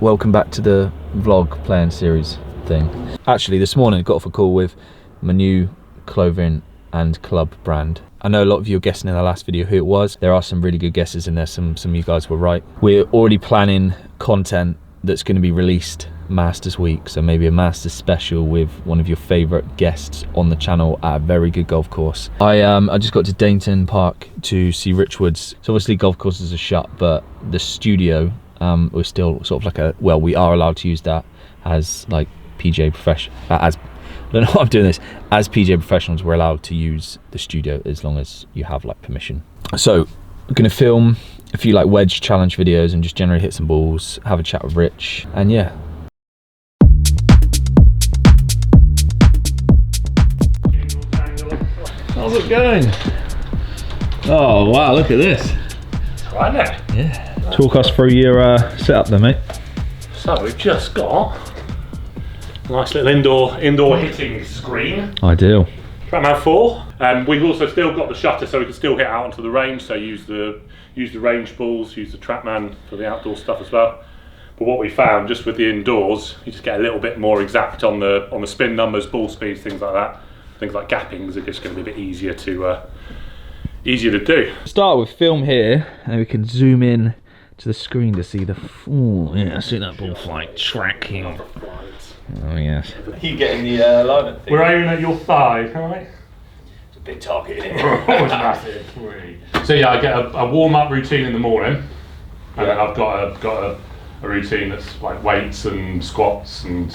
welcome back to the vlog playing series thing. Actually, this morning I got off a call with my new clothing and club brand. I know a lot of you are guessing in the last video who it was. There are some really good guesses in there, some of you guys were right. We're already planning content that's going to be released Masters week, so maybe a Masters special with one of your favourite guests on the channel at a very good golf course. I just got to Dainton Park to see Rich Woods. So obviously golf courses are shut, but the studio we're still sort of like a, well, we are allowed to use that as like PGA professional, as I don't know why I'm doing this, as PGA professionals we're allowed to use the studio as long as you have like permission. So we're gonna film a few like wedge challenge videos and just generally hit some balls, have a chat with Rich, and yeah. How's it going? Oh wow, look at this. It's right there. Yeah. Talk us through your setup then, mate. So we've just got a nice little indoor hitting screen. Ideal. TrackMan 4. We've also still got the shutter so we can still hit out onto the range, so use the range balls, use the TrackMan for the outdoor stuff as well. But what we found just with the indoors, you just get a little bit more exact on the spin numbers, ball speeds, things like that. Things like gappings are just going to be a bit easier to do. Start with film here, and we can zoom in to the screen to see the full. Yeah, see that ball flight tracking. Oh yes. You getting the alignment thing? We're aiming at your thigh, alright? It's a big target here. It's massive. So yeah, I get a warm-up routine in the morning, and then I've got a routine that's like weights and squats and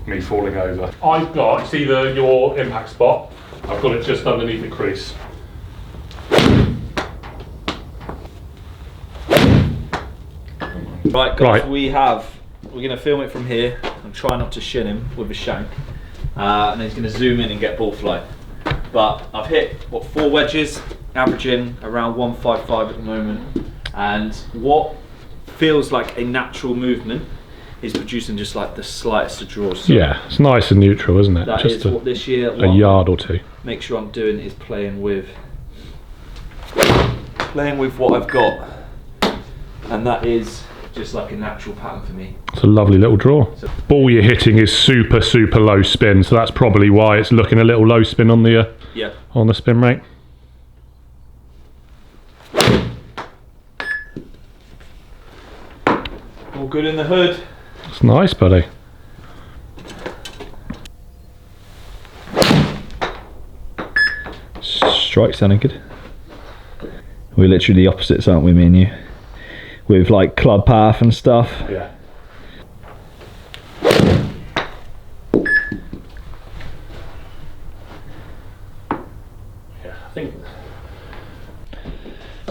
me falling over. I've got, it's either your impact spot, I've got it just underneath the crease. Right guys, we're going to film it from here and try not to shin him with a shank, and then he's going to zoom in and get ball flight. But I've hit, what, 4 wedges, averaging around 155 at the moment, and what feels like a natural movement is producing just like the slightest of draws. So yeah, it's nice and neutral, isn't it? That just is what this year, a yard or two. Make sure I'm doing is playing with what I've got, and that is just like a natural pattern for me. It's a lovely little draw. So, ball you're hitting is super low spin, so that's probably why it's looking a little low spin on the on the spin rate. All good in the hood. It's nice, buddy. Strike sounding good. We're literally the opposites, aren't we, me and you? With like club path and stuff. Yeah. Yeah, I think.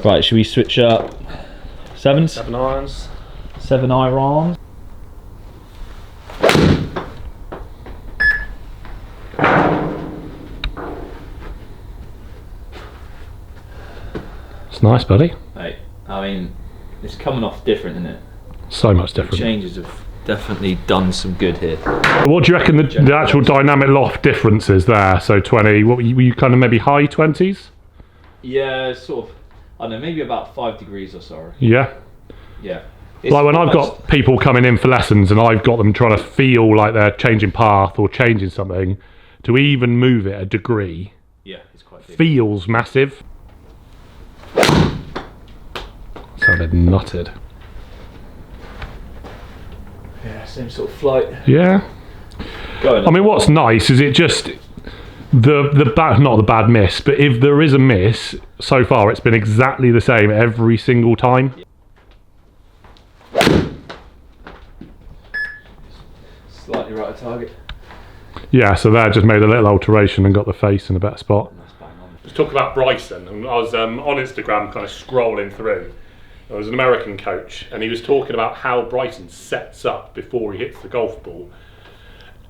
Right, should we switch up? Sevens? 7 irons. 7 irons. It's nice, buddy. Hey, I mean, it's coming off different, isn't it? So much different. The changes have definitely done some good here. What do you reckon the actual dynamic loft difference is there? So 20, what were you kind of maybe high 20s? Yeah, sort of, I don't know, maybe about 5 degrees or so. Yeah? Yeah. Like when I've got people coming in for lessons and I've got them trying to feel like they're changing path or changing something, to even move it a degree, yeah, it's quite big. Feels massive. Sounded nutted. Yeah, same sort of flight. Yeah. I mean, what's nice is it just the bad, not the bad miss, but if there is a miss, so far it's been exactly the same every single time. Slightly right of target. Yeah, so there just made a little alteration and got the face in a better spot. Let's talk about Bryson. And I was on Instagram kind of scrolling through. There was an American coach and he was talking about how Bryson sets up before he hits the golf ball.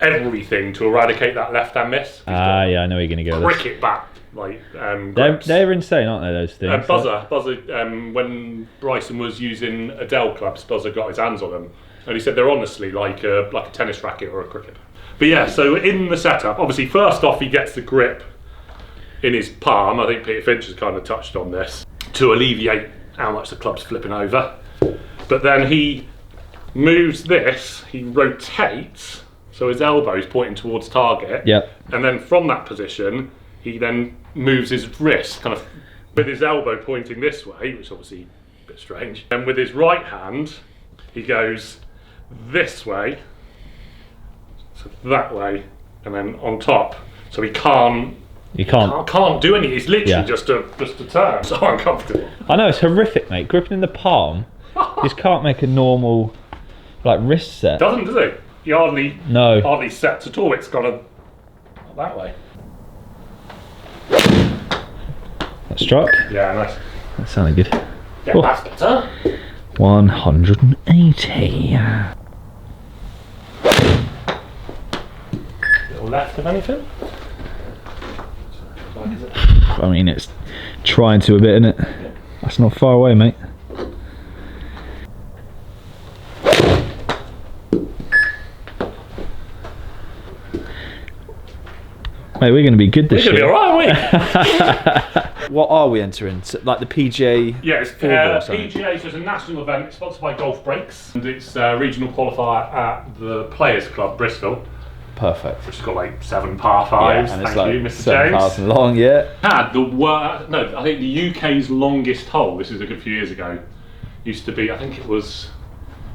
Everything to eradicate that left-hand miss. Yeah, I know you're going to go with cricket bat, like they're insane, aren't they, those things? Buzzer, when Bryson was using Adele clubs, Buzzer got his hands on them. And he said they're honestly like a tennis racket or a cricket. But yeah, so in the setup, obviously first off he gets the grip in his palm. I think Peter Finch has kind of touched on this to alleviate how much the club's flipping over. But then he moves this, he rotates, so his elbow's pointing towards target. Yep. And then from that position, he then moves his wrist, kind of with his elbow pointing this way, which is obviously a bit strange. And with his right hand, he goes this way, so that way, and then on top. So he can't do anything. It's literally just a turn. So uncomfortable. I know, it's horrific, mate. Gripping in the palm, you just can't make a normal like wrist set. Doesn't, does it? He hardly sets at all. It's got to that way. That struck. Yeah, nice. That sounded good. Yeah, that's better. 180. Little left of anything? I mean, it's trying to a bit, isn't it? Yeah. That's not far away, mate. Mate, we're going to be good this year. We're going to be alright, aren't we? What are we entering? So, like the PGA? Yeah, it's PGA, so it's a national event. It's sponsored by Golf Breaks, and it's a regional qualifier at the Players Club, Bristol. Perfect. Which has got like 7 par 5s. Yeah, and it's Thank like you, Mr. 7,000 James. long, yeah. Had I think the UK's longest hole. This is a good few years ago. Used to be, I think it was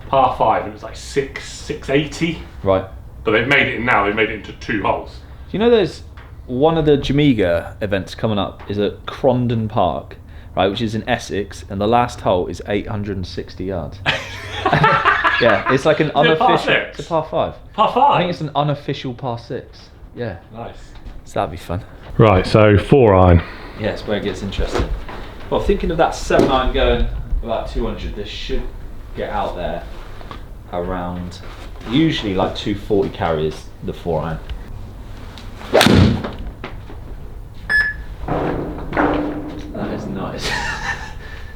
par 5. It was like 680. Right. But they've made it now. They've made it into 2 holes. Do you know there's one of the Jamaica events coming up is at Crondon Park, right, which is in Essex, and the last hole is 860 yards. Yeah, it's like an unofficial. It's a par 5. Par 5. I think it's an unofficial par 6. Yeah. Nice. So that'd be fun. Right, so 4 iron. Yeah, it's where it gets interesting. Well, thinking of that 7 iron going about 200, this should get out there around usually like 240 carries the 4 iron. That is nice.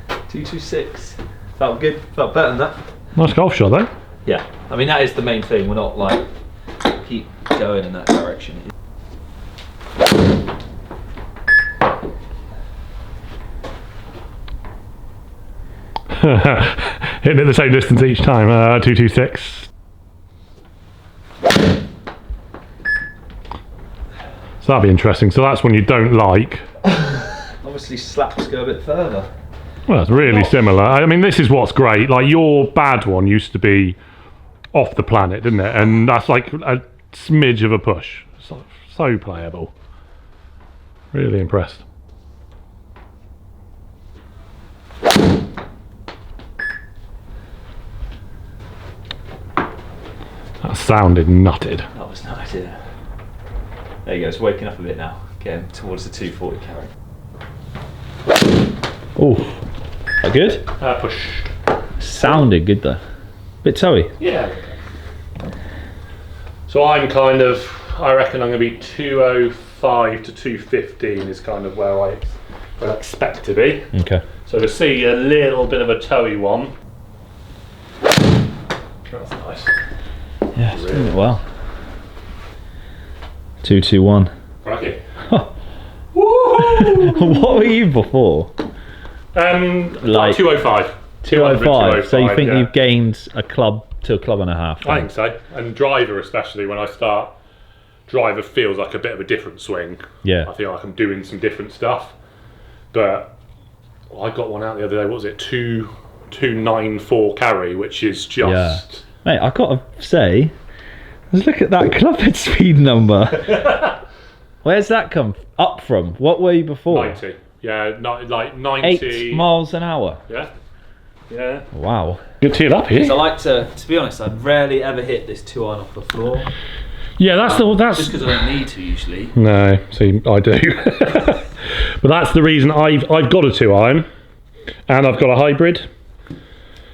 226. Felt good. Felt better than that. Nice golf shot though. Yeah. I mean, that is the main thing. We're not like keep going in that direction. Hitting it the same distance each time. 226. So that'll be interesting. So that's when you don't like. Obviously, slaps go a bit further. Well, it's really similar. I mean, this is what's great. Like, your bad one used to be off the planet, didn't it? And that's like a smidge of a push. So playable. Really impressed. That sounded nutted. That was nice, yeah. There you go, it's waking up a bit now. Getting towards the 240 carry. Oh, that good? Pushed. Sounded good though. Bit toey. Yeah. So I'm kind of, I reckon I'm going to be 205 to 215 is kind of where I expect to be. Okay. So to see a little bit of a toey one. That's nice. Yeah, it's doing it well. 221. Okay. What were you before? Like 205. 205. So you think yeah. you've gained a club to a club and a half? I think so. And driver, especially when I start, driver feels like a bit of a different swing. Yeah. I feel like I'm doing some different stuff. But I got one out the other day. What was it? 294 carry, which is just. Yeah. Mate, I gotta say, let's look at that club head speed number. Where's that come up from? What were you before? 90. Yeah, like 90. 8 miles an hour. Yeah. Yeah. Wow. Good tee it up here. So I like to be honest, I rarely ever hit this 2 iron off the floor. Yeah, that's just because I don't need to usually. No, see, I do. But that's the reason I've got a 2 iron, and I've got a hybrid.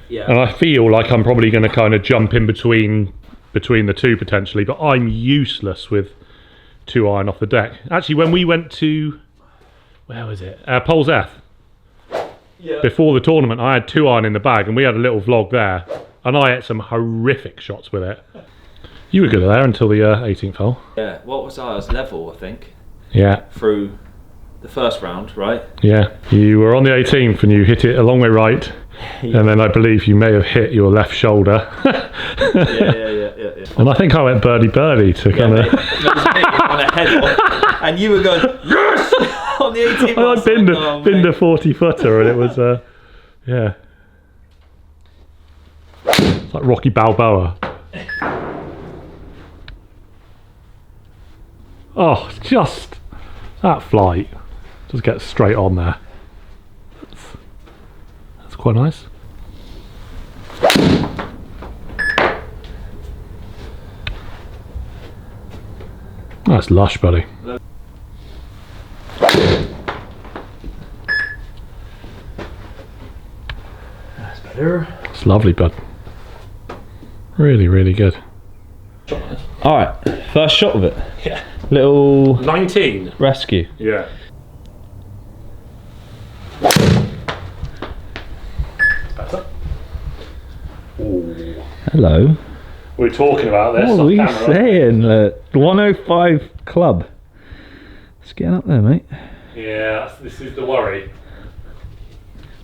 Yeah. And I feel like I'm probably going to kind of jump in between the two potentially, but I'm useless with 2 iron off the deck. Actually, when we went to, where was it? Poles F. Yeah. Before the tournament, I had 2 iron in the bag, and we had a little vlog there, and I hit some horrific shots with it. You were good there until the 18th hole. Yeah. What was I? I was level, I think. Yeah. Through the first round, right? Yeah. You were on the 18th, and you hit it a long way right. And then I believe you may have hit your left shoulder. Yeah. And I think I went birdie to kind of. That was me on a head on, and you were going yes on the 18. I binned a 40-footer, and it was yeah. It's like Rocky Balboa. Oh, just that flight. Just get straight on there. That's quite nice. That's lush, buddy. That's better. It's lovely, bud. Really, really good. Alright, first shot of it. Yeah. Little 19. rescue. Yeah. Better. Ooh. Hello. We were talking about this. What off were you camera. saying? 105 club. It's getting up there, mate. Yeah, this is the worry.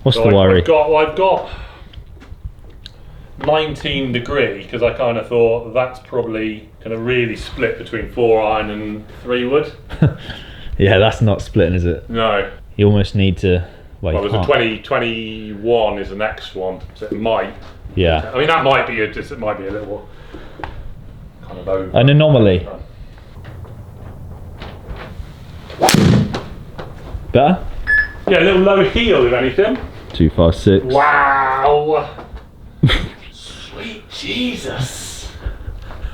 What's So the worry? I've got 19 degree because I kind of thought that's probably going to really split between 4-iron and 3-wood. Yeah, that's not splitting, is it? No. You almost need to. Well, there's a 2021 is the next one, so it might. Yeah. I mean, that might be it might be a little kind of over. An anomaly. Better? Yeah, a little low heel if anything. 256. Wow. Sweet Jesus.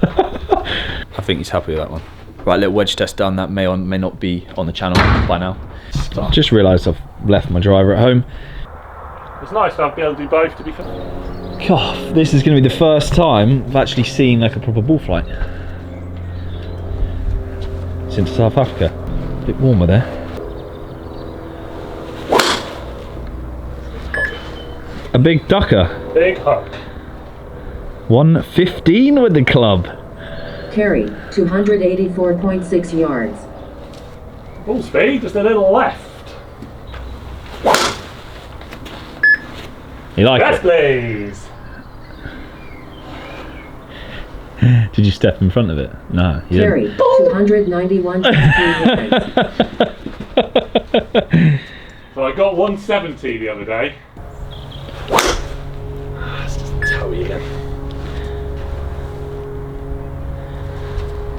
I think he's happy with that one. Right, little wedge test done. That may or may not be on the channel by now. Just realised I've left my driver at home. It's nice to be able to do both, to be fair. God, this is going to be the first time I've actually seen like a proper bull flight since South Africa. A bit warmer there. A big ducker. Big hug. 115 with the club. Carry, 284.6 yards. Full speed, just a little left. You like Yes, it? please. Did you step in front of it? No. You Carry, 291.3 yards. So I got 170 the other day. It's just toey again.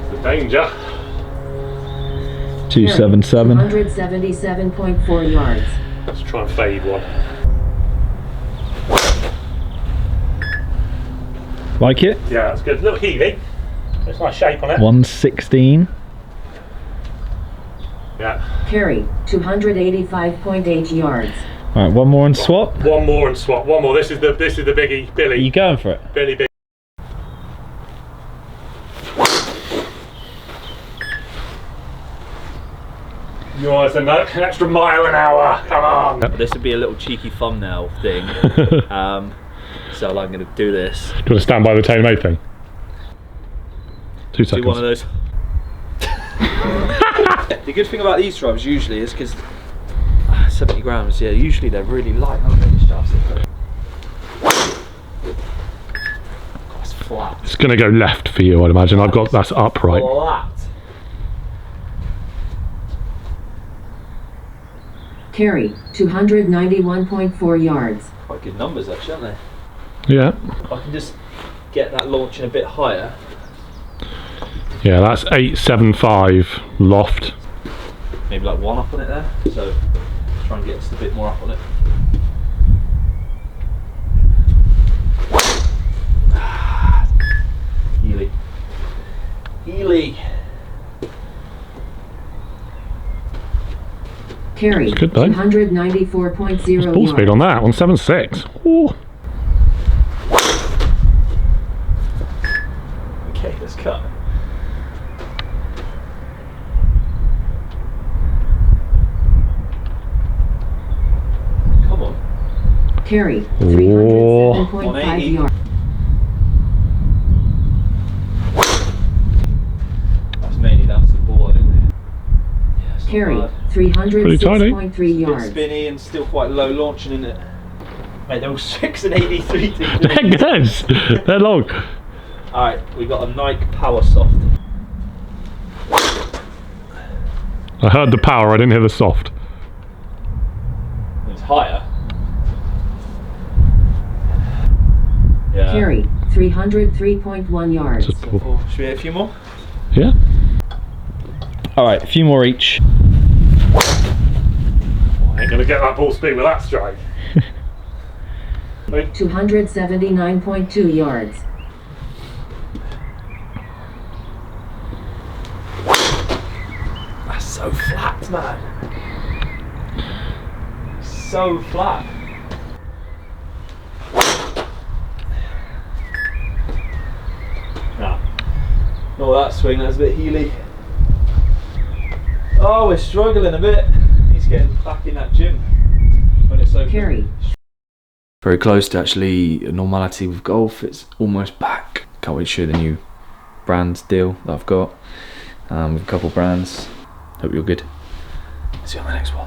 It's a danger. 277. 277.4 yards. Let's try and fade one. Like it? Yeah, that's good. A little heely. It's nice shape on it. 116. Yeah. Carry, 285.8 yards. All right, one more and swap. One more and swap. One more. This is the biggie, Billy. Are you going for it? Billy big. You want an extra mile an hour? Come on. This would be a little cheeky thumbnail thing. So I'm going to do this. Do you want to stand by the Taylormade thing? 2 Do seconds. one of those. The good thing about these drivers usually is because 70 grams, yeah, usually they're really light, aren't they? It's flat. It's going to go left for you, I'd imagine. I've got that's upright. Flat. Carry, 291.4 yards. Quite good numbers actually, aren't they? Yeah. If I can just get that launching a bit higher. Yeah, that's 875 loft. Maybe like one up on it there. So try and get just a bit more up on it. Healy. Healy. Carry, That's good, though. 294.0 Ball speed on that, 176. Ooh. Okay, let's cut. Come on. Carry, Whoa. 307.5 yards. That's mainly down to the ball, I think. Yeah, it's not Carry, bad. 306.3 Bit yards. spinny and still quite low launching, isn't it? Mate, they're all 6 and 83 They're good. They're long. Alright, we got a Nike Power Soft. I heard the power, I didn't hear the soft. It's higher. Yeah. Carry 303.1 yards. Just pull. Should we hit a few more? Yeah. All right, a few more each. I ain't gonna get that ball spin with that strike. 279.2 yards. That's so flat, man. So flat. Nah. No, that swing, that's a bit heely. Oh, we're struggling a bit. He's getting back in that gym when it's open. Carry Very close to actually normality with golf. It's almost back. Can't wait to show you the new brand deal that I've got with a couple brands. Hope you're good. See you on the next one.